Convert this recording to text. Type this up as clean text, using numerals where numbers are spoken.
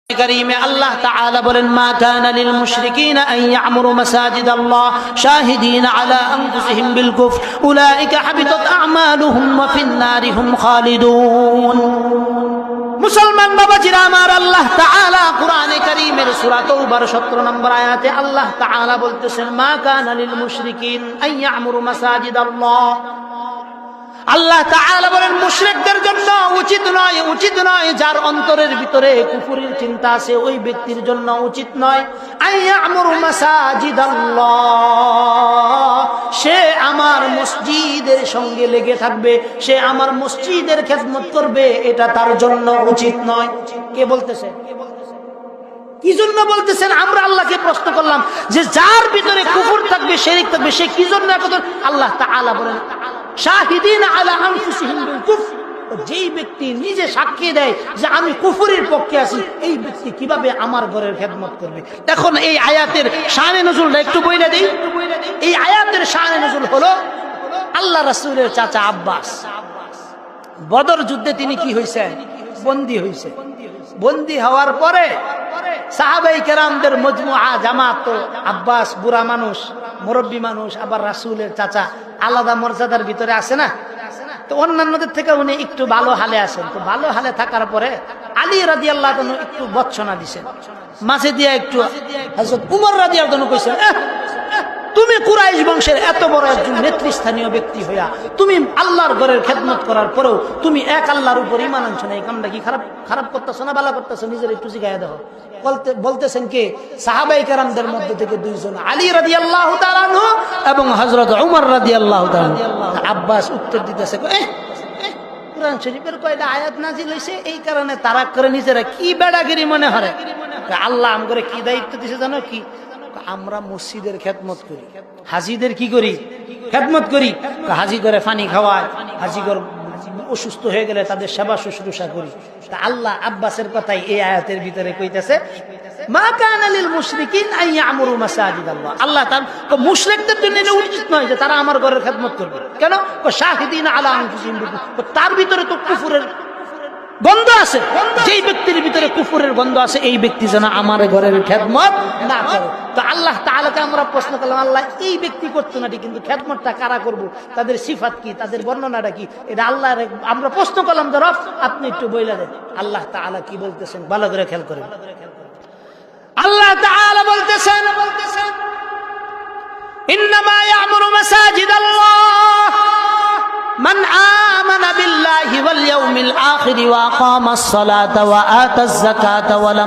কারীমে আল্লাহ তাআলা বলেন মা কানা লিল মুশরিকিনা আন ইয়ামুরু মাসাজিদাল্লাহ শাহিদিনা আলা আনফুসিহিম বিল কুফর উলাইকা হাবিতাত আ'মালুহুম ওয়া ফিন নারি হুম খালিদুন। মুসলমান বাবাজিরা আমার, আল্লাহ তাআলা কোরআনে কারীমের সূরা তাওবার 17 নম্বর আয়াতে আল্লাহ তাআলা বলতেছেন মা কানা লিল মুশরিকিন আন ইয়ামুরু মাসাজিদাল্লাহ। আল্লাহ তাআলা বলেন মুশরিকদের জন্য উচিত নয় যার অন্তরের ভিতরে কুফরের চিন্তা আছে ওই ব্যক্তির জন্য উচিত নয় আইয়ামুরু মাসাজিদাল্লাহ, সে আমার মসজিদের সঙ্গে লেগে থাকবে, সে আমার মসজিদের খেদমত করবে, এটা তার জন্য উচিত নয়। কে বলতেছে? কি জন্য বলতেছেন? আমরা আল্লাহকে প্রশ্ন করলাম যে যার ভিতরে কুফর থাকবে, শিরক থাকবে, সে কি জন্য একথা? আল্লাহ তাআলা বলেন শাহিদিনা আলা আনফুসিহিম বিল কুফর, যেই ব্যক্তি নিজে সাক্ষী দেয় যে আমি কুফরের পক্ষে আছি, এই ব্যক্তি কিভাবে আমার ঘরের খেদমত করবে? এখন এই আয়াতের শানে নজুলটা একটু বইলে দেই। এই আয়াতের শানে নজুল হলো আল্লাহ রাসূলের চাচা আব্বাস বদর যুদ্ধে তিনি কি হয়েছেন? বন্দী হয়েছে। বন্দী হওয়ার পরে সাহাবায়ে কেরামদের মজমুআ জামাত, তো আব্বাস বুড়া মানুষ, মুরব্বী মানুষ, আবার রাসূলের চাচা আলাদা মর্যাদার ভিতরে আছে না, তো অন্যান্যদের থেকে উনি একটু ভালো হালে আছেন। তো ভালো হালে থাকার পরে আলী রাদিয়াল্লাহু আনহু একটু বচ্চনা দিছেন, মাঝে দিয়া একটু হযরত উমর রাদিয়াল্লাহু আনহু কইছেন তুমি কুরাইশ বংশের এত বড় একজন নেতৃস্থানীয় ব্যক্তি হইয়া তুমি আল্লাহর ঘরের খেদমত করার পরেও তুমি এক আল্লাহর উপর ঈমান আনছো না, এই কামটা কি খারাপ করতেছো না ভালো করতেছো? নিজের একটু জিগায়া দাও। বলতেছেন কে? সাহাবায়ে কেরামদের মধ্যে থেকে দুইজন, আলী রাদিয়াল্লাহু তাআলা আনহু এবং হযরত উমর রাদিয়াল্লাহু তাআলা। আব্বাস উত্তর দিতেছে কুরআন শরীফের কয়টা আয়াত নাযিল হইছে, এই কারণে তারা করে নিজেরা কি বেড়াগিরি মনে হয়। আল্লাহ আমগরে কি দায়িত্ব দিয়েছে জানো? কি আমরা মসজিদের খেদমত করি, হাজিদের কি করি? খেদমত করি। হাজি করে পানি খাওয়ায়, হাজি করে অসুস্থ হয়ে গেলে তাদের সেবা শুশ্রূষা করি। তা আল্লাহ আব্বাসের কথাই এই আয়াতের ভিতরে কইতেছে মা কানা লিল মুশরিকিন আন ইয়ামুরু মাসাজিদাল্লাহ। আল্লাহ তাআলা মুশরিকদের জন্য এটা উচিত নয় যে তারা আমার ঘরের খেদমত করবে। কেন? শাহিদিনা আলা আনফুসিহিম বিল কুফর, তার ভিতরে তো কুফরের গন্ধ আছে। যেই ব্যক্তির ভিতরে কুফরের গন্ধ আছে এই ব্যক্তি যেন আমার ঘরের খেদমত না করে। তো আল্লাহ তাআলাকে আমরা প্রশ্ন করলাম আল্লাহ এই ব্যক্তি করতো না ঠিক, কিন্তু খেদমতটা কারা করব? তাদের সিফাত কি? তাদের বর্ণনাটা কি? এটা আল্লাহ আমরা প্রশ্ন করলাম। তো রব আপনি একটু বইলা দেন আল্লাহ তাআলা কি বলতেছেন, ভালো করে খেয়াল করেন। আল্লাহ তাআলা বলতেছেন ইন্নামা ইয়ামুরু মাসাজিদাল্লাহ মান আমানা বিল্লাহি ওয়াল ইয়াউমিল আখির ওয়া আকামাস সালাতা ওয়া আতাজ যাকাতা ওয়া লাম